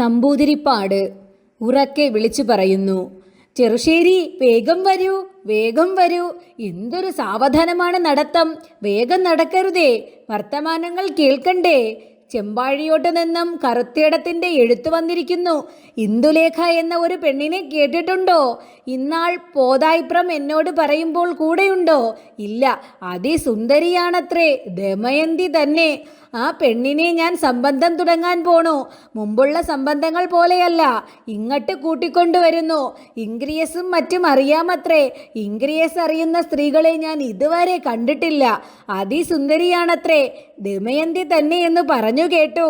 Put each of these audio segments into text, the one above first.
നമ്പൂതിരിപ്പാട് ഉറക്കെ വിളിച്ചു പറയുന്നു. ചെറുശ്ശേരി, വേഗം വരൂ, വേഗം വരൂ. എന്തൊരു സാവധാനമാണ് നടത്തം. വേഗം നടക്കരുതേ, വർത്തമാനങ്ങൾ കേൾക്കണ്ടേ. ചെമ്പാഴിയോട്ട് നിന്നും കറുത്തേടത്തിൻ്റെ എഴുത്ത് വന്നിരിക്കുന്നു. ഇന്ദുലേഖ എന്ന ഒരു പെണ്ണിനെ കേട്ടിട്ടുണ്ടോ? ഇന്നാൾ പോതായിപ്രം എന്നോട് പറയുമ്പോൾ കൂടെയുണ്ടോ? ഇല്ല, അതിസുന്ദരിയാണത്രേ, ദമയന്തി തന്നെ. ആ പെണ്ണിനെ ഞാൻ സംബന്ധം തുടങ്ങാൻ പോണു. മുമ്പുള്ള സംബന്ധങ്ങൾ പോലെയല്ല, ഇങ്ങോട്ട് കൂട്ടിക്കൊണ്ടുവരുന്നു. ഇംഗ്രിയസും മറ്റും അറിയാമത്രേ. ഇംഗ്രിയസ് അറിയുന്ന സ്ത്രീകളെ ഞാൻ ഇതുവരെ കണ്ടിട്ടില്ല. അതിസുന്ദരിയാണത്രേ, ദമയന്തി തന്നെ എന്ന് പറഞ്ഞു കേട്ടു.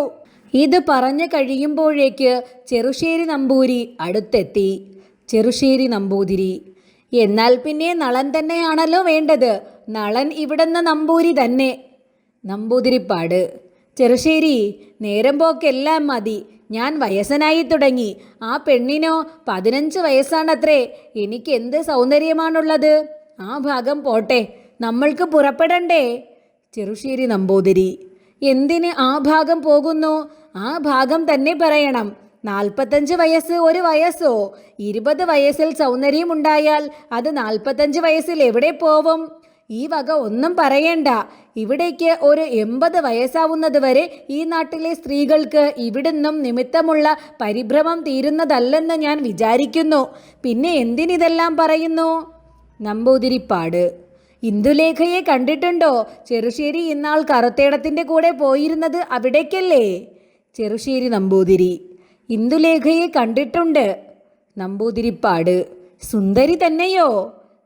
ഇത് പറഞ്ഞു കഴിയുമ്പോഴേക്ക് ചെറുശ്ശേരി നമ്പൂരി അടുത്തെത്തി. ചെറുശ്ശേരി നമ്പൂതിരി: എന്നാൽ പിന്നെ നളൻ തന്നെയാണല്ലോ വേണ്ടത്. നളൻ ഇവിടുന്ന് നമ്പൂരി തന്നെ. നമ്പൂതിരിപ്പാട്: ചെറുശ്ശേരി, നേരം പോക്കെല്ലാം മതി. ഞാൻ വയസ്സനായി തുടങ്ങി. ആ പെണ്ണിനോ 15 വയസ്സാണത്രേ. എനിക്ക് എന്ത് സൗന്ദര്യമാണുള്ളത്. ആ ഭാഗം പോട്ടെ, നമ്മൾക്ക് പുറപ്പെടണ്ടേ? ചെറുശ്ശേരി നമ്പൂതിരി: എന്തിന് ആ ഭാഗം പോകുന്നു? ആ ഭാഗം തന്നെ പറയണം. 45 വയസ്സ് ഒരു വയസ്സോ? 20 വയസ്സിൽ സൗന്ദര്യമുണ്ടായാൽ അത് 45 വയസ്സിൽ എവിടെ പോവും? ഈ വക ഒന്നും പറയണ്ട. ഇവിടേക്ക് ഒരു 80 വയസ്സാവുന്നത് വരെ ഈ നാട്ടിലെ സ്ത്രീകൾക്ക് ഇവിടുന്നും നിമിത്തമുള്ള പരിഭ്രമം തീരുന്നതല്ലെന്ന് ഞാൻ വിചാരിക്കുന്നു. പിന്നെ എന്തിനിതെല്ലാം പറയുന്നു? നമ്പൂതിരിപ്പാട്: ഇന്ദുലേഖയെ കണ്ടിട്ടുണ്ടോ? ചെറുശ്ശേരി ഇന്നാൾ കറുത്തേടത്തിൻ്റെ കൂടെ പോയിരുന്നത് അവിടേക്കല്ലേ? ചെറുശ്ശേരി നമ്പൂതിരി: ഇന്ദുലേഖയെ കണ്ടിട്ടുണ്ട്. നമ്പൂതിരിപ്പാട്: സുന്ദരി തന്നെയോ?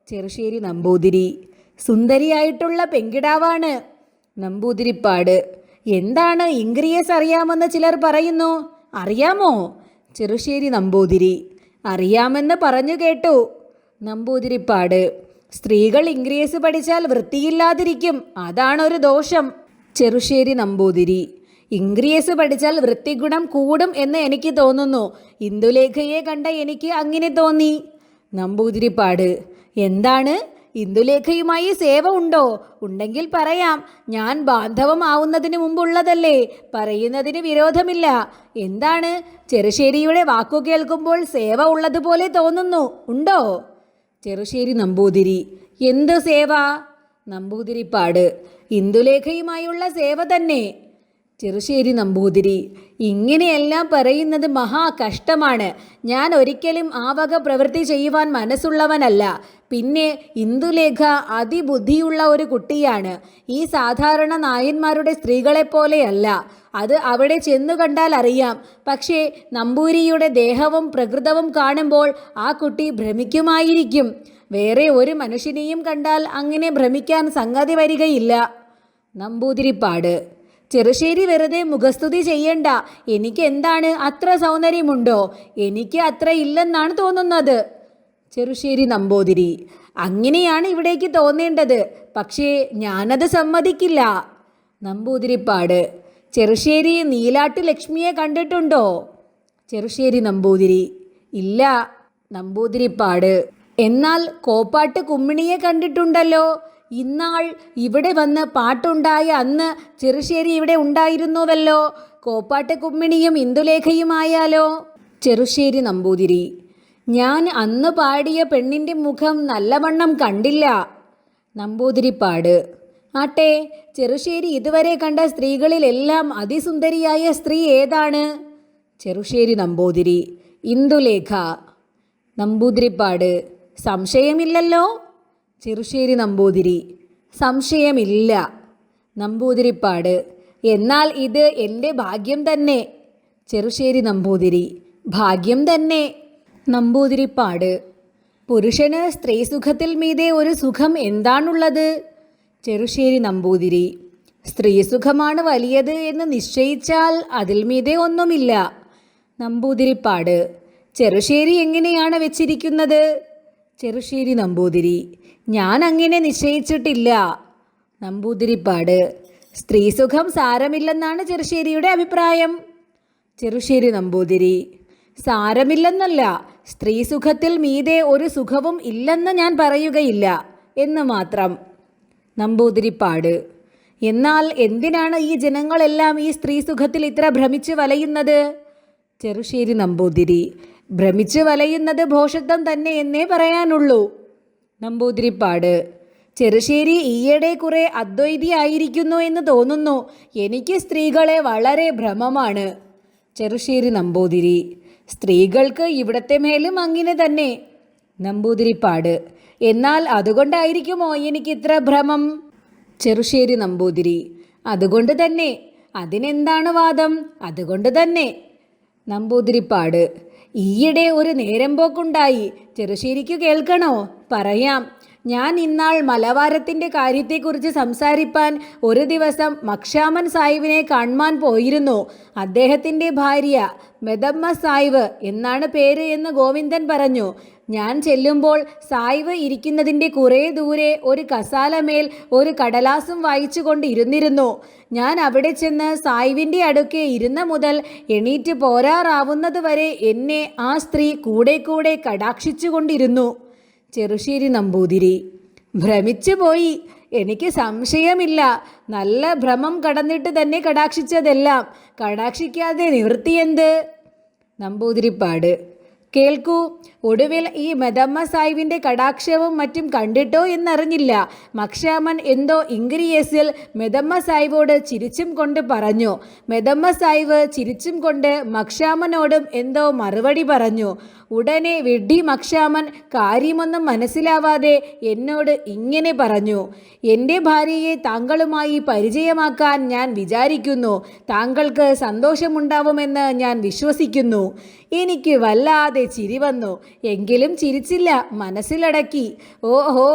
ചെറുശ്ശേരി നമ്പൂതിരി: സുന്ദരിയായിട്ടുള്ള പെങ്കിടാവാണ്. നമ്പൂതിരിപ്പാട്: എന്താണ് ഇംഗ്രിയസ് അറിയാമെന്ന് ചിലർ പറയുന്നു, അറിയാമോ? ചെറുശ്ശേരി നമ്പൂതിരി: അറിയാമെന്ന് പറഞ്ഞു കേട്ടു. നമ്പൂതിരിപ്പാട്: സ്ത്രീകൾ ഇംഗ്രിയസ് പഠിച്ചാൽ വൃത്തിയില്ലാതിരിക്കും, അതാണൊരു ദോഷം. ചെറുശ്ശേരി നമ്പൂതിരി: ഇംഗ്രിയസ് പഠിച്ചാൽ വൃത്തിഗുണം കൂടും എന്ന് എനിക്ക് തോന്നുന്നു. ഇന്ദുലേഖയെ കണ്ട എനിക്ക് അങ്ങനെ തോന്നി. നമ്പൂതിരിപ്പാട്: എന്താണ്, ഇന്ദുലേഖയുമായി സേവ ഉണ്ടോ? ഉണ്ടെങ്കിൽ പറയാം. ഞാൻ ബാന്ധവമാവുന്നതിന് മുമ്പുള്ളതല്ലേ, പറയുന്നതിന് വിരോധമില്ല. എന്താണ്, ചെറുശ്ശേരിയുടെ വാക്കു കേൾക്കുമ്പോൾ സേവ ഉള്ളതുപോലെ തോന്നുന്നു, ഉണ്ടോ? ചെറുശ്ശേരി നമ്പൂതിരി: എന്ത് സേവ? നമ്പൂതിരിപ്പാട്: ഇന്ദുലേഖയുമായുള്ള സേവ തന്നെ. ചെറുശ്ശേരി നമ്പൂതിരി: ഇങ്ങനെയെല്ലാം പറയുന്നത് മഹാ കഷ്ടമാണ്. ഞാൻ ഒരിക്കലും ആ വക പ്രവൃത്തി ചെയ്യുവാൻ മനസ്സുള്ളവനല്ല. പിന്നെ ഇന്ദുലേഖ അതിബുദ്ധിയുള്ള ഒരു കുട്ടിയാണ്. ഈ സാധാരണ നായന്മാരുടെ സ്ത്രീകളെപ്പോലെയല്ല. അത് അവിടെ ചെന്നു കണ്ടാൽ അറിയാം. പക്ഷേ നമ്പൂരിയുടെ ദേഹവും പ്രകൃതവും കാണുമ്പോൾ ആ കുട്ടി ഭ്രമിക്കുമായിരിക്കും. വേറെ ഒരു മനുഷ്യനെയും കണ്ടാൽ അങ്ങനെ ഭ്രമിക്കാൻ സംഗതി വരികയില്ല. നമ്പൂതിരിപ്പാട്: ചെറുശ്ശേരി വെറുതെ മുഖസ്തുതി ചെയ്യണ്ട. എനിക്ക് എന്താണ്, അത്ര സൗന്ദര്യമുണ്ടോ? എനിക്ക് അത്ര ഇല്ലെന്നാണ് തോന്നുന്നത്. ചെറുശ്ശേരി നമ്പൂതിരി: അങ്ങനെയാണ് ഇവിടേക്ക് തോന്നേണ്ടത്. പക്ഷേ ഞാനത് സമ്മതിക്കില്ല. നമ്പൂതിരിപ്പാട്: ചെറുശ്ശേരി നീലാട്ട് ലക്ഷ്മിയെ കണ്ടിട്ടുണ്ടോ? ചെറുശ്ശേരി നമ്പൂതിരി: ഇല്ല. നമ്പൂതിരിപ്പാട്: എന്നാൽ കോപ്പാട്ട് കുമ്മിണിയെ കണ്ടിട്ടുണ്ടല്ലോ. ഇന്നാൾ ഇവിടെ വന്ന് പാട്ടുണ്ടായ അന്ന് ചെറുശ്ശേരി ഇവിടെ ഉണ്ടായിരുന്നുവല്ലോ. കോപ്പാട്ട് കുമ്മിണിയും ഇന്ദുലേഖയുമായാലോ? ചെറുശ്ശേരി നമ്പൂതിരി: ഞാൻ അന്ന് പാടിയ പെണ്ണിൻ്റെ മുഖം നല്ലവണ്ണം കണ്ടില്ല. നമ്പൂതിരിപ്പാട്: ആട്ടെ, ചെറുശ്ശേരി ഇതുവരെ കണ്ട സ്ത്രീകളിലെല്ലാം അതിസുന്ദരിയായ സ്ത്രീ ഏതാണ്? ചെറുശ്ശേരി നമ്പൂതിരി: ഇന്ദുലേഖ. നമ്പൂതിരിപ്പാട്: സംശയമില്ലല്ലോ? ചെറുശ്ശേരി നമ്പൂതിരി: സംശയമില്ല. നമ്പൂതിരിപ്പാട്: എന്നാൽ ഇത് എൻ്റെ ഭാഗ്യം തന്നെ. ചെറുശ്ശേരി നമ്പൂതിരി: ഭാഗ്യം തന്നെ. നമ്പൂതിരിപ്പാട്: പുരുഷന് സ്ത്രീസുഖത്തിൽ മീതെ ഒരു സുഖം എന്താണുള്ളത്? ചെറുശ്ശേരി നമ്പൂതിരി: സ്ത്രീസുഖമാണ് വലിയത് എന്ന് നിശ്ചയിച്ചാൽ അതിൽ മീതെ ഒന്നുമില്ല. നമ്പൂതിരിപ്പാട്: ചെറുശ്ശേരി എങ്ങനെയാണ് വെച്ചിരിക്കുന്നത്? ചെറുശ്ശേരി നമ്പൂതിരി: ഞാൻ അങ്ങനെ നിശ്ചയിച്ചിട്ടില്ല. നമ്പൂതിരിപ്പാട്: സ്ത്രീസുഖം സാരമില്ലെന്നാണ് ചെറുശ്ശേരിയുടെ അഭിപ്രായം. ചെറുശ്ശേരി നമ്പൂതിരി: സാരമില്ലെന്നല്ല, സ്ത്രീസുഖത്തിൽ മീതെ ഒരു സുഖവും ഇല്ലെന്ന് ഞാൻ പറയുകയില്ല എന്ന് മാത്രം. നമ്പൂതിരിപ്പാട്: എന്നാൽ എന്തിനാണ് ഈ ജനങ്ങളെല്ലാം ഈ സ്ത്രീസുഖത്തിൽ ഇത്ര ഭ്രമിച്ച് വലയുന്നത്? ചെറുശ്ശേരി നമ്പൂതിരി: ഭ്രമിച്ചു വലയുന്നത് ഭോഷത്വം തന്നെ എന്നേ പറയാനുള്ളൂ. നമ്പൂതിരിപ്പാട്: ചെറുശ്ശേരി ഈയിടെ കുറെ അദ്വൈതിയായിരിക്കുന്നു എന്ന് തോന്നുന്നു. എനിക്ക് സ്ത്രീകളെ വളരെ ഭ്രമമാണ്. ചെറുശ്ശേരി നമ്പൂതിരി: സ്ത്രീകൾക്ക് ഇവിടത്തെ മേലും അങ്ങനെ തന്നെ. നമ്പൂതിരിപ്പാട്: എന്നാൽ അതുകൊണ്ടായിരിക്കുമോ എനിക്കിത്ര ഭ്രമം? ചെറുശ്ശേരി നമ്പൂതിരി: അതുകൊണ്ട് തന്നെ. അതിനെന്താണ് വാദം? അതുകൊണ്ട് തന്നെ. നമ്പൂതിരിപ്പാട്: ഈയിടെ ഒരു നേരം പോക്കുണ്ടായി. ചെറുശ്ശേരിക്ക് കേൾക്കണോ? പറയാം. ഞാൻ ഇന്നാൾ മലവാരത്തിൻ്റെ കാര്യത്തെക്കുറിച്ച് സംസാരിപ്പാൻ ഒരു ദിവസം മക്ഷാമൻ സാഹിബിനെ കാണുവാൻ പോയിരുന്നു. അദ്ദേഹത്തിൻ്റെ ഭാര്യ മെതമ്മ സാഹിബ് എന്നാണ് പേര് എന്ന് ഗോവിന്ദൻ പറഞ്ഞു. ഞാൻ ചെല്ലുമ്പോൾ സാഹിബ് ഇരിക്കുന്നതിൻ്റെ കുറേ ദൂരെ ഒരു കസാലമേൽ ഒരു കടലാസും വായിച്ചു കൊണ്ട് ഇരുന്നിരുന്നു. ഞാൻ അവിടെ ചെന്ന് സാഹിബിൻ്റെ അടുക്കെ ഇരുന്ന മുതൽ എണീറ്റ് പോരാറാവുന്നത് വരെ എന്നെ ആ സ്ത്രീ കൂടെ കൂടെ കടാക്ഷിച്ചു കൊണ്ടിരുന്നു. ചെറുശ്ശേരി നമ്പൂതിരി: ഭ്രമിച്ചു പോയി. എനിക്ക് സംശയമില്ല. നല്ല ഭ്രമം കടന്നിട്ട് തന്നെ കടാക്ഷിച്ചതെല്ലാം. കടാക്ഷിക്കാതെ നിവൃത്തിയെന്ത്? നമ്പൂതിരിപ്പാട്: കേൾക്കൂ. ഒടുവിൽ ഈ മെതമ്മ സാഹിബിൻ്റെ കടാക്ഷവും മറ്റും കണ്ടിട്ടോ എന്നറിഞ്ഞില്ല. മക്ഷാമൻ എന്തോ ഇംഗ്രീസിൽ മെതമ്മ സാഹിബോട് ചിരിച്ചും കൊണ്ട് പറഞ്ഞു. മെതമ്മ സാഹിബ് ചിരിച്ചും കൊണ്ട് മക്ഷാമനോടും എന്തോ മറുപടി പറഞ്ഞു. ഉടനെ വിഡ്ഢി മക്ഷാമൻ കാര്യമൊന്നും മനസ്സിലാവാതെ എന്നോട് ഇങ്ങനെ പറഞ്ഞു: എൻ്റെ ഭാര്യയെ താങ്കളുമായി പരിചയമാക്കാൻ ഞാൻ വിചാരിക്കുന്നു. താങ്കൾക്ക് സന്തോഷമുണ്ടാവുമെന്ന് ഞാൻ വിശ്വസിക്കുന്നു. എനിക്ക് വല്ലാതെ ചിരി വന്നു. എങ്കിലും ചിരിച്ചില്ല, മനസ്സിലടക്കി. ഓഹോ,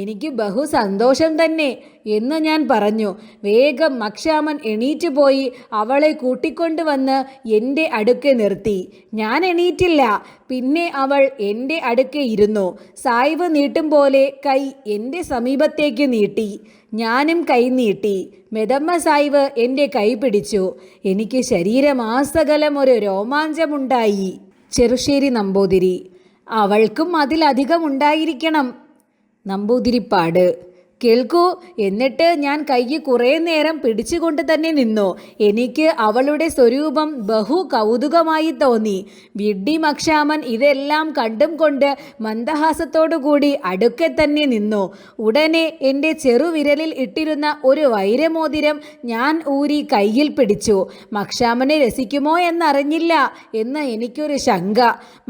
എനിക്ക് ബഹു സന്തോഷം തന്നെ എന്ന് ഞാൻ പറഞ്ഞു. വേഗം മക്ഷാമൻ എണീറ്റ് പോയി അവളെ കൂട്ടിക്കൊണ്ടുവന്ന് എൻ്റെ അടുക്കെ നിർത്തി. ഞാൻ എണീറ്റില്ല. പിന്നെ അവൾ എൻ്റെ അടുക്കെ ഇരുന്നു. സായിബ് നീട്ടും പോലെ കൈ എൻ്റെ സമീപത്തേക്ക് നീട്ടി. ഞാനും കൈ നീട്ടി. മെതമ്മ സായിബ് എൻ്റെ കൈ പിടിച്ചു. എനിക്ക് ശരീരമാസകലം ഒരു രോമാഞ്ചമുണ്ടായി. ചെറുശ്ശേരി നമ്പൂതിരി: അവൾക്കും അതിലധികം ഉണ്ടായിരിക്കണം. നമ്പൂതിരിപ്പാട്: കേൾക്കൂ. എന്നിട്ട് ഞാൻ കൈ കുറേ നേരം പിടിച്ചുകൊണ്ട് തന്നെ നിന്നു. എനിക്ക് അവളുടെ സ്വരൂപം ബഹു കൗതുകമായി തോന്നി. വിഡ്ഢി മക്ഷാമൻ ഇതെല്ലാം കണ്ടും കൊണ്ട് മന്ദഹാസത്തോടുകൂടി അടുക്കെ തന്നെ നിന്നു. ഉടനെ എൻ്റെ ചെറുവിരലിൽ ഇട്ടിരുന്ന ഒരു വൈരമോതിരം ഞാൻ ഊരി കയ്യിൽ പിടിച്ചു. മക്ഷാമനെ രസിക്കുമോ എന്നറിഞ്ഞില്ല എന്ന് എനിക്കൊരു ശങ്ക.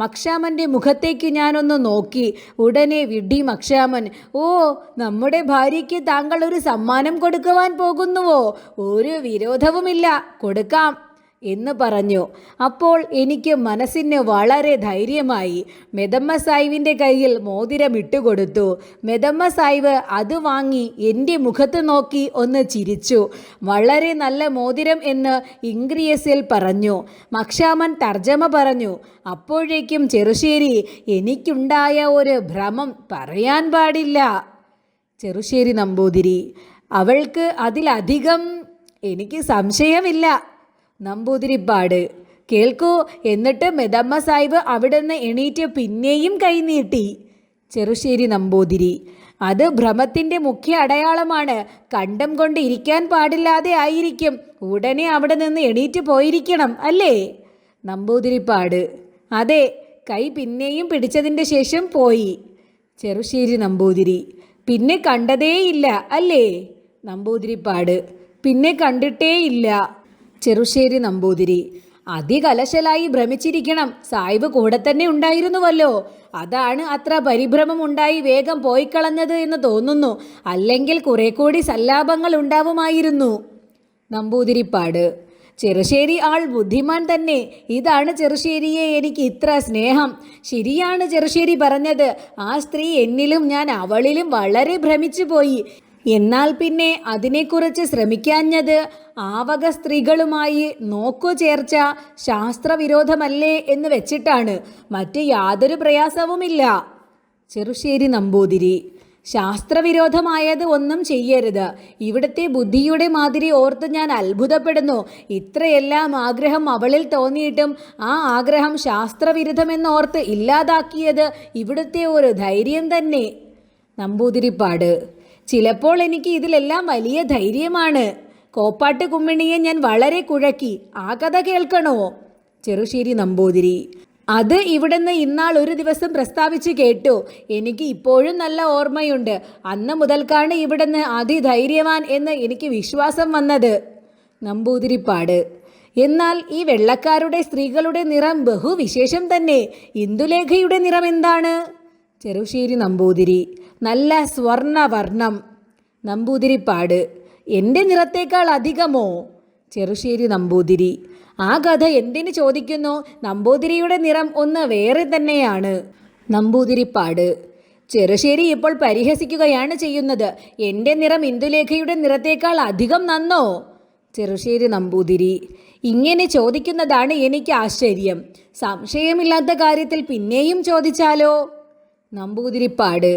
മക്ഷാമൻ്റെ മുഖത്തേക്ക് ഞാനൊന്ന് നോക്കി. ഉടനെ വിഡ്ഢി മക്ഷാമൻ: ഓ, നമ്മുടെ ഭാര്യയ്ക്ക് താങ്കൾ ഒരു സമ്മാനം കൊടുക്കുവാൻ പോകുന്നുവോ? ഒരു വിരോധവുമില്ല, കൊടുക്കാം എന്ന് പറഞ്ഞു. അപ്പോൾ എനിക്ക് മനസ്സിന് വളരെ ധൈര്യമായി. മെതമ്മ സാഹിബിൻ്റെ കയ്യിൽ മോതിരം ഇട്ടുകൊടുത്തു. മെതമ്മ സാഹിബ് അത് വാങ്ങി എൻ്റെ മുഖത്ത് നോക്കി ഒന്ന് ചിരിച്ചു. വളരെ നല്ല മോതിരം എന്ന് ഇംഗ്രീസിൽ പറഞ്ഞു. മക്ഷാമൻ തർജ്ജമ പറഞ്ഞു. അപ്പോഴേക്കും ചെറുശ്ശേരി: എനിക്കുണ്ടായ ഒരു ഭ്രമം പറയാൻ പാടില്ല. ചെറുശ്ശേരി നമ്പൂതിരി: അവൾക്ക് അതിലധികം. എനിക്ക് സംശയമില്ല. നമ്പൂതിരിപ്പാട്: കേൾക്കൂ. എന്നിട്ട് മെതമ്മ സാഹിബ് അവിടുന്ന് എണീറ്റ് പിന്നെയും കൈനീട്ടി. ചെറുശ്ശേരി നമ്പൂതിരി: അത് ഭ്രമത്തിൻ്റെ മുഖ്യ അടയാളമാണ്. കണ്ടം കൊണ്ട് ഇരിക്കാൻ പാടില്ലാതെ ആയിരിക്കും. ഉടനെ അവിടെ നിന്ന് എണീറ്റ് പോയിരിക്കണം അല്ലേ? നമ്പൂതിരിപ്പാട്: അതെ. കൈ പിന്നെയും പിടിച്ചതിൻ്റെ ശേഷം പോയി. ചെറുശ്ശേരി നമ്പൂതിരി: പിന്നെ കണ്ടതേയില്ല അല്ലേ? നമ്പൂതിരിപ്പാട്: പിന്നെ കണ്ടിട്ടേയില്ല. ചെറുശ്ശേരി നമ്പൂതിരി: അതികലശലായി ഭ്രമിച്ചിരിക്കണം. സാഹിബ് കൂടെ തന്നെ ഉണ്ടായിരുന്നുവല്ലോ. അതാണ് അത്ര പരിഭ്രമം ഉണ്ടായി വേഗം പോയിക്കളഞ്ഞത് എന്ന് തോന്നുന്നു. അല്ലെങ്കിൽ കുറെ കൂടി സല്ലാപങ്ങൾ ഉണ്ടാവുമായിരുന്നു. നമ്പൂതിരിപ്പാട്: ചെറുശ്ശേരി ആൾ ബുദ്ധിമാൻ തന്നെ. ഇതാണ് ചെറുശ്ശേരിയെ എനിക്ക് ഇത്ര സ്നേഹം. ശരിയാണ് ചെറുശ്ശേരി പറഞ്ഞത്. ആ സ്ത്രീ എന്നിലും ഞാൻ അവളിലും വളരെ ഭ്രമിച്ചു പോയി. എന്നാൽ പിന്നെ അതിനെക്കുറിച്ച് ശ്രമിക്കാഞ്ഞത് ആവക സ്ത്രീകളുമായി നോക്കു ചേർച്ച ശാസ്ത്രവിരോധമല്ലേ എന്ന് വെച്ചിട്ടാണ്. മറ്റ് യാതൊരു പ്രയാസവുമില്ല. ചെറുശ്ശേരി നമ്പൂതിരി: ശാസ്ത്രവിരോധമായത് ഒന്നും ചെയ്യരുത്. ഇവിടുത്തെ ബുദ്ധിയുടെ മാതിരി ഓർത്ത് ഞാൻ അത്ഭുതപ്പെടുന്നു. ഇത്രയെല്ലാം ആഗ്രഹം അവളിൽ തോന്നിയിട്ടും ആ ആഗ്രഹം ശാസ്ത്രവിരുദ്ധമെന്നോർത്ത് ഇല്ലാതാക്കിയത് ഇവിടുത്തെ ഒരു ധൈര്യം തന്നെ. നമ്പൂതിരിപ്പാട്: ചിലപ്പോൾ എനിക്ക് ഇതിലെല്ലാം വലിയ ധൈര്യമാണ്. കോപ്പാട്ട് കുമ്മിണിയെ ഞാൻ വളരെ കുഴക്കി. ആ കഥ കേൾക്കണോ? ചെറുശ്ശേരി നമ്പൂതിരി: അത് ഇവിടുന്ന് ഇന്നാൾ ഒരു ദിവസം പ്രസ്താവിച്ച് കേട്ടു. എനിക്ക് ഇപ്പോഴും നല്ല ഓർമ്മയുണ്ട്. അന്ന് മുതൽക്കാണ് ഇവിടുന്ന് അതിധൈര്യവാൻ എന്ന് എനിക്ക് വിശ്വാസം വന്നത്. നമ്പൂതിരിപ്പാട്: എന്നാൽ ഈ വെള്ളക്കാരുടെ സ്ത്രീകളുടെ നിറം ബഹുവിശേഷം തന്നെ. ഇന്ദുലേഖയുടെ നിറം എന്താണ്? ചെറുശ്ശേരി നമ്പൂതിരി: നല്ല സ്വർണവർണം. നമ്പൂതിരിപ്പാട്: എൻ്റെ നിറത്തേക്കാൾ അധികമോ? ചെറുശ്ശേരി നമ്പൂതിരി: ആ കഥ എന്തിനു ചോദിക്കുന്നു? നമ്പൂതിരിയുടെ നിറം ഒന്ന് വേറെ തന്നെയാണ്. നമ്പൂതിരിപ്പാട്: ചെറുശ്ശേരി ഇപ്പോൾ പരിഹസിക്കുകയാണ് ചെയ്യുന്നത്. എൻ്റെ നിറം ഇന്ദുലേഖയുടെ നിറത്തേക്കാൾ അധികം നന്നോ? ചെറുശ്ശേരി നമ്പൂതിരി: ഇങ്ങനെ ചോദിക്കുന്നതാണ് എനിക്ക് ആശ്ചര്യം. സംശയമില്ലാത്ത കാര്യത്തിൽ പിന്നെയും ചോദിച്ചാലോ? നമ്പൂതിരിപ്പാട്: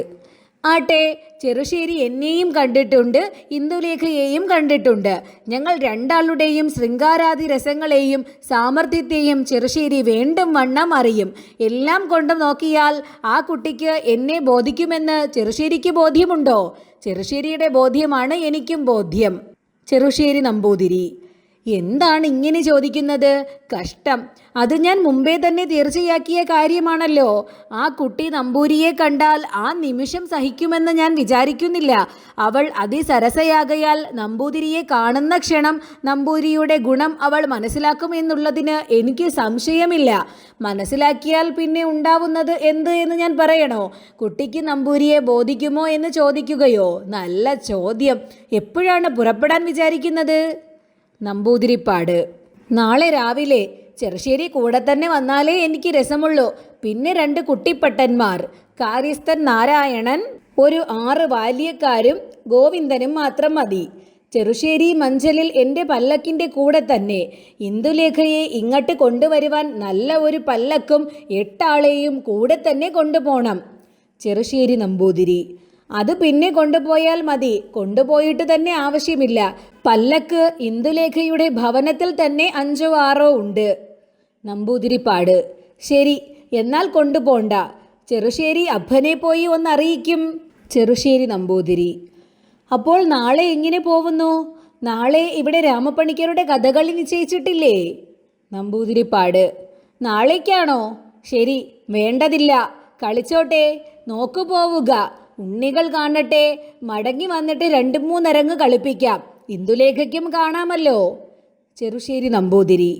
ആട്ടെ, ചെറുശ്ശേരി എന്നെയും കണ്ടിട്ടുണ്ട്, ഇന്ദുലേഖയെയും കണ്ടിട്ടുണ്ട്. ഞങ്ങൾ രണ്ടാളുടെയും ശൃംഗാരാദി രസങ്ങളെയും സാമർഥ്യത്തെയും ചെറുശ്ശേരി വേണ്ടും വണ്ണം അറിയും. എല്ലാം കൊണ്ടും നോക്കിയാൽ ആ കുട്ടിക്ക് എന്നെ ബോധിക്കുമെന്ന് ചെറുശ്ശേരിക്ക് ബോധ്യമുണ്ടോ? ചെറുശ്ശേരിയുടെ ബോധ്യമാണ് എനിക്കും ബോധ്യം. ചെറുശ്ശേരി നമ്പൂതിരി: എന്താണ് ഇങ്ങനെ ചോദിക്കുന്നത്? കഷ്ടം. അത് ഞാൻ മുമ്പേ തന്നെ തീർച്ചയാക്കിയ കാര്യമാണല്ലോ. ആ കുട്ടി നമ്പൂരിയെ കണ്ടാൽ ആ നിമിഷം സഹിക്കുമെന്ന് ഞാൻ വിചാരിക്കുന്നില്ല. അവൾ അതിസരസയാകയാൽ നമ്പൂതിരിയെ കാണുന്ന ക്ഷണം നമ്പൂതിരിയുടെ ഗുണം അവൾ മനസ്സിലാക്കുമെന്നുള്ളതിന് എനിക്ക് സംശയമില്ല. മനസ്സിലാക്കിയാൽ പിന്നെ ഉണ്ടാവുന്നത് എന്ത് എന്ന് ഞാൻ പറയണോ? കുട്ടിക്ക് നമ്പൂരിയെ ബോധിക്കുമോ എന്ന് ചോദിക്കുകയോ? നല്ല ചോദ്യം. എപ്പോഴാണ് പുറപ്പെടാൻ വിചാരിക്കുന്നത്? നമ്പൂതിരിപ്പാട്: നാളെ രാവിലെ. ചെറുശ്ശേരി കൂടെ തന്നെ വന്നാലേ എനിക്ക് രസമുള്ളൂ. പിന്നെ 2 കുട്ടിപ്പട്ടന്മാർ, കാര്യസ്ഥൻ നാരായണൻ, ഒരു 6 ബാല്യക്കാരും ഗോവിന്ദനും മാത്രം മതി. ചെറുശ്ശേരി മഞ്ചലിൽ എൻ്റെ പല്ലക്കിൻ്റെ കൂടെ തന്നെ. ഇന്ദുലേഖയെ ഇങ്ങോട്ട് കൊണ്ടുവരുവാൻ നല്ല ഒരു പല്ലക്കും 8 ആളെയും കൂടെ തന്നെ കൊണ്ടുപോകണം. ചെറുശ്ശേരി നമ്പൂതിരി: അത് പിന്നെ കൊണ്ടുപോയാൽ മതി. കൊണ്ടുപോയിട്ട് തന്നെ ആവശ്യമില്ല. പല്ലക്ക് ഇന്ദുലേഖയുടെ ഭവനത്തിൽ തന്നെ 5ഓ 6ഓ ഉണ്ട്. നമ്പൂതിരിപ്പാട്: ശരി, എന്നാൽ കൊണ്ടുപോണ്ട. ചെറുശ്ശേരി അപ്പനെ പോയി ഒന്നറിയിക്കും. ചെറുശ്ശേരി നമ്പൂതിരി: അപ്പോൾ നാളെ എങ്ങനെ പോകുന്നു? നാളെ ഇവിടെ രാമപ്പണിക്കരുടെ കഥകളി നിശ്ചയിച്ചിട്ടില്ലേ? നമ്പൂതിരിപ്പാട്: നാളേക്കാണോ? ശരി, വേണ്ടതില്ല. കളിച്ചോട്ടെ. നോക്കു പോവുക. ഉണ്ണികൾ കാണട്ടെ. മടങ്ങി വന്നിട്ട് 2-3 അരങ്ങ് കളിപ്പിക്കാം. ഇന്ദുലേഖയ്ക്കും കാണാമല്ലോ. ചെറുശ്ശേരി നമ്പൂതിരി: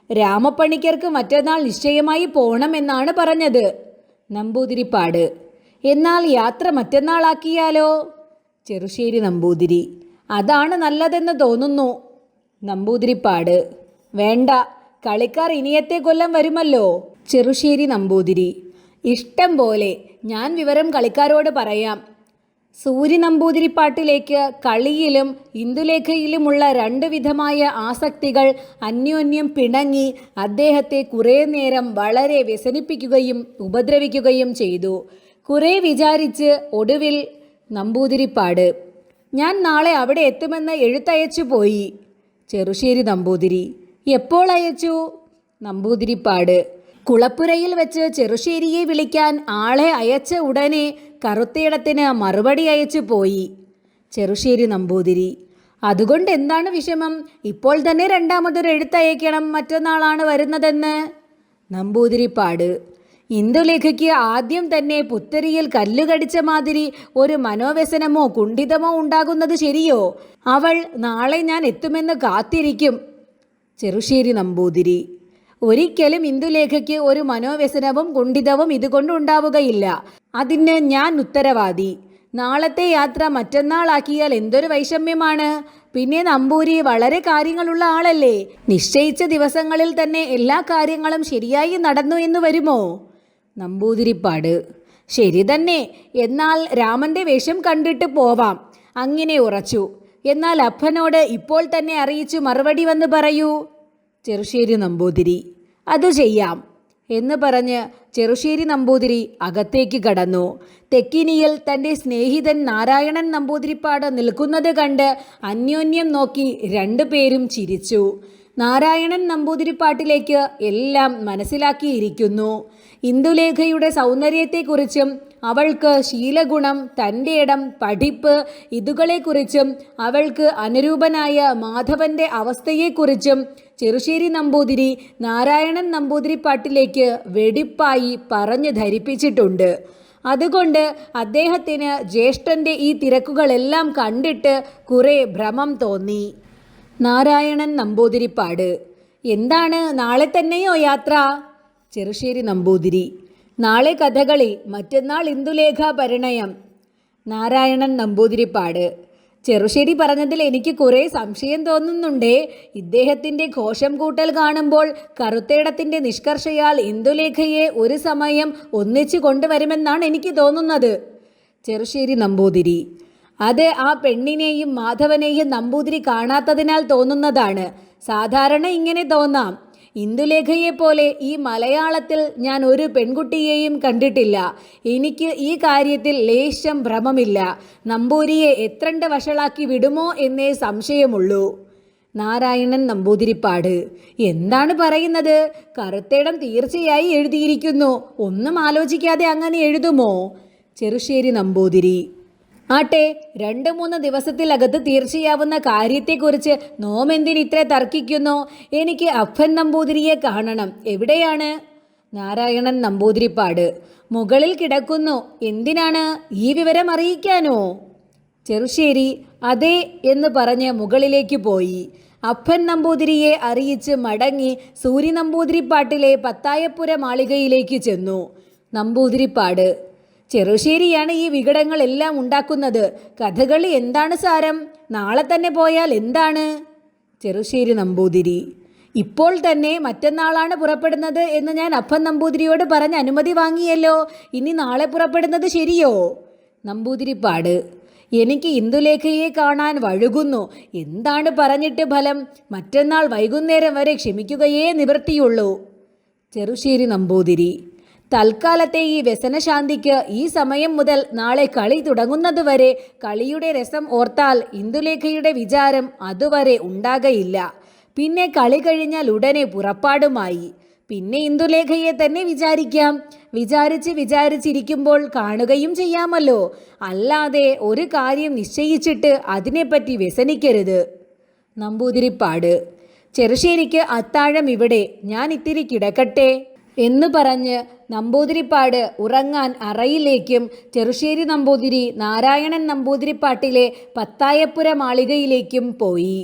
രാമപ്പണിക്കർക്ക് മറ്റന്നാൾ നിശ്ചയമായി പോണമെന്നാണ് പറഞ്ഞത്. നമ്പൂതിരിപ്പാട്: എന്നാൽ യാത്ര മറ്റന്നാളാക്കിയാലോ? ചെറുശ്ശേരി നമ്പൂതിരി: അതാണ് നല്ലതെന്ന് തോന്നുന്നു. നമ്പൂതിരിപ്പാട്: വേണ്ട, കളിക്കാർ ഇനിയത്തെ കൊല്ലം വരുമല്ലോ. ചെറുശ്ശേരി നമ്പൂതിരി: ഇഷ്ടം പോലെ. ഞാൻ വിവരം കളിക്കാരോട് പറയാം. സൂര്യ നമ്പൂതിരിപ്പാട്ടിലേക്ക് കളിയിലും ഇന്ദുലേഖയിലുമുള്ള 2 വിധമായ ആസക്തികൾ അന്യോന്യം പിണങ്ങി അദ്ദേഹത്തെ കുറേ നേരം വളരെ വ്യസനിപ്പിക്കുകയും ഉപദ്രവിക്കുകയും ചെയ്തു. കുറേ വിചാരിച്ച് ഒടുവിൽ നമ്പൂതിരിപ്പാട്: ഞാൻ നാളെ അവിടെ എത്തുമെന്ന് എഴുത്തയച്ചു പോയി. ചെറുശ്ശേരി നമ്പൂതിരി: എപ്പോൾ അയച്ചു? നമ്പൂതിരിപ്പാട്: കുളപ്പുരയിൽ വെച്ച് ചെറുശ്ശേരിയെ വിളിക്കാൻ ആളെ അയച്ച ഉടനെ കറുത്തയിടത്തിന് മറുപടി അയച്ചു പോയി. ചെറുശ്ശേരി നമ്പൂതിരി: അതുകൊണ്ട് എന്താണ് വിഷമം? ഇപ്പോൾ തന്നെ 2ാമതൊരു എഴുത്തയക്കണം. മറ്റന്നാളാണ് വരുന്നതെന്ന്. നമ്പൂതിരിപ്പാട്: ഇന്ദുലേഖയ്ക്ക് ആദ്യം തന്നെ പുത്തരിയിൽ കല്ലുകടിച്ച മാതിരി ഒരു മനോവ്യസനമോ കുണ്ഠിതമോ ഉണ്ടാകുന്നത് ശരിയോ? അവൾ നാളെ ഞാൻ എത്തുമെന്ന് കാത്തിരിക്കും. ചെറുശ്ശേരി നമ്പൂതിരി: ഒരിക്കലും ഇന്ദുലേഖയ്ക്ക് ഒരു മനോവ്യസനവും കുണ്ഠിതവും ഇതുകൊണ്ടുണ്ടാവുകയില്ല. അതിന് ഞാൻ ഉത്തരവാദി. നാളത്തെ യാത്ര മറ്റന്നാളാക്കിയാൽ എന്തൊരു വൈഷമ്യമാണ്. പിന്നെ നമ്പൂരി വളരെ കാര്യങ്ങളുള്ള ആളല്ലേ. നിശ്ചയിച്ച ദിവസങ്ങളിൽ തന്നെ എല്ലാ കാര്യങ്ങളും ശരിയായി നടന്നു എന്ന് വരുമോ? നമ്പൂതിരിപ്പാട്: ശരി തന്നെ. എന്നാൽ രാമൻ്റെ വേഷം കണ്ടിട്ട് പോവാം. അങ്ങനെ ഉറച്ചു. എന്നാൽ അപ്പനോട് ഇപ്പോൾ തന്നെ അറിയിച്ചു മറുപടി വന്ന് പറയൂ. ചെറുശ്ശേരി നമ്പൂതിരി: അത് ചെയ്യാം എന്ന് പറഞ്ഞ് ചെറുശ്ശേരി നമ്പൂതിരി അകത്തേക്ക് കടന്നു. തെക്കിനിയിൽ തൻ്റെ സ്നേഹിതൻ നാരായണൻ നമ്പൂതിരിപ്പാട് നിൽക്കുന്നത് കണ്ട് അന്യോന്യം നോക്കി 2 പേരും ചിരിച്ചു. നാരായണൻ നമ്പൂതിരിപ്പാട്ടിലേക്ക് എല്ലാം മനസ്സിലാക്കിയിരിക്കുന്നു. ഇന്ദുലേഖയുടെ സൗന്ദര്യത്തെക്കുറിച്ചും അവൾക്ക് ശീലഗുണം, തൻ്റെ ഇടം, പഠിപ്പ് ഇതുകളെക്കുറിച്ചും അവൾക്ക് അനുരൂപനായ മാധവൻ്റെ അവസ്ഥയെക്കുറിച്ചും ചെറുശ്ശേരി നമ്പൂതിരി നാരായണൻ നമ്പൂതിരിപ്പാട്ടിലേക്ക് വെടിപ്പായി പറഞ്ഞു ധരിപ്പിച്ചിട്ടുണ്ട്. അതുകൊണ്ട് അദ്ദേഹത്തിന് ജ്യേഷ്ഠൻ്റെ ഈ തിരക്കുകളെല്ലാം കണ്ടിട്ട് കുറേ ഭ്രമം തോന്നി. നാരായണൻ നമ്പൂതിരിപ്പാട്: എന്താണ്, നാളെ തന്നെയോ യാത്ര? ചെറുശ്ശേരി നമ്പൂതിരി: നാളെ കഥകളി, മറ്റന്നാൾ ഇന്ദുലേഖ പരിണയം. നാരായണൻ നമ്പൂതിരിപ്പാട്: ചെറുശ്ശേരി പറഞ്ഞതിൽ എനിക്ക് കുറേ സംശയം തോന്നുന്നുണ്ടേ. ഇദ്ദേഹത്തിൻ്റെ ഘോഷം കൂട്ടൽ കാണുമ്പോൾ കറുത്തേടത്തിൻ്റെ നിഷ്കർഷയാൽ ഇന്ദുലേഖയെ ഒരു സമയം ഒന്നിച്ചു കൊണ്ടുവരുമെന്നാണ് എനിക്ക് തോന്നുന്നത്. ചെറുശ്ശേരി നമ്പൂതിരി: അത് ആ പെണ്ണിനെയും മാധവനെയും നമ്പൂതിരി കാണാത്തതിനാൽ തോന്നുന്നതാണ്. സാധാരണ ഇങ്ങനെ തോന്നാം. ഇന്ദുലേഖയെപ്പോലെ ഈ മലയാളത്തിൽ ഞാൻ ഒരു പെൺകുട്ടിയെയും കണ്ടിട്ടില്ല. എനിക്ക് ഈ കാര്യത്തിൽ ലേശം ഭ്രമമില്ല. നമ്പൂരിയെ എത്രണ്ട് വഷളാക്കി വിടുമോ എന്നേ സംശയമുള്ളൂ. നാരായണൻ നമ്പൂതിരിപ്പാട്: എന്താണ് പറയുന്നത്? കറുത്തേടം തീർച്ചയായി എഴുതിയിരിക്കുന്നു. ഒന്നും ആലോചിക്കാതെ അങ്ങനെ എഴുതുമോ? ചെറുശ്ശേരി നമ്പൂതിരി: ആട്ടെ, 2-3 ദിവസത്തിലകത്ത് തീർച്ചയാവുന്ന കാര്യത്തെക്കുറിച്ച് നോമെന്തിനിത്ര തർക്കിക്കുന്നു? എനിക്ക് അപ്പൻ നമ്പൂതിരിയെ കാണണം. എവിടെയാണ്? നാരായണൻ നമ്പൂതിരിപ്പാട്: മുകളിൽ കിടക്കുന്നു. എന്തിനാണ്? ഈ വിവരം അറിയിക്കാനോ? ചെറുശ്ശേരി: അതെ എന്ന് പറഞ്ഞ് മുകളിലേക്ക് പോയി. അപ്പൻ നമ്പൂതിരിയെ അറിയിച്ച് മടങ്ങി സൂരി നമ്പൂതിരിപ്പാട്ടിലെ പത്തായപ്പുര മാളികയിലേക്ക് ചെന്നു. നമ്പൂതിരിപ്പാട്: ചെറുശ്ശേരിയാണ് ഈ വികടങ്ങളെല്ലാം ഉണ്ടാക്കുന്നത്. കഥകളി എന്താണ് സാരം? നാളെ തന്നെ പോയാൽ എന്താണ്? ചെറുശ്ശേരി നമ്പൂതിരി: ഇപ്പോൾ തന്നെ മറ്റന്നാളാണ് പുറപ്പെടുന്നത് എന്ന് ഞാൻ അപ്പൻ നമ്പൂതിരിയോട് പറഞ്ഞ് അനുമതി വാങ്ങിയല്ലോ. ഇനി നാളെ പുറപ്പെടുന്നത് ശരിയോ? നമ്പൂതിരിപ്പാട്: എനിക്ക് ഇന്ദുലേഖയെ കാണാൻ വഴുകുന്നു. എന്താണ് പറഞ്ഞിട്ട് ഫലം? മറ്റന്നാൾ വൈകുന്നേരം വരെ ക്ഷമിക്കുകയേ നിവൃത്തിയുള്ളൂ. ചെറുശ്ശേരി നമ്പൂതിരി: തൽക്കാലത്തെ ഈ വ്യസനശാന്തിക്ക് ഈ സമയം മുതൽ നാളെ കളി തുടങ്ങുന്നതുവരെ കളിയുടെ രസം ഓർത്താൽ ഇന്ദുലേഖയുടെ വിചാരം അതുവരെ ഉണ്ടാകയില്ല. പിന്നെ കളി കഴിഞ്ഞാൽ ഉടനെ പുറപ്പാടുമായി. പിന്നെ ഇന്ദുലേഖയെ തന്നെ വിചാരിക്കാം. വിചാരിച്ചിരിക്കുമ്പോൾ കാണുകയും ചെയ്യാമല്ലോ. അല്ലാതെ ഒരു കാര്യം നിശ്ചയിച്ചിട്ട് അതിനെപ്പറ്റി വ്യസനിക്കരുത്. നമ്പൂതിരിപ്പാട്: ചെറുശ്ശേരിക്ക് അത്താഴം ഇവിടെ, ഞാൻ ഇത്തിരി കിടക്കട്ടെ എന്ന് പറഞ്ഞ് നമ്പൂതിരിപ്പാട് ഉറങ്ങാൻ അറയിലേക്കും ചെറുശ്ശേരി നമ്പൂതിരി നാരായണൻ നമ്പൂതിരിപ്പാട്ടിലെ പത്തായപ്പുര മാളികയിലേക്കും പോയി.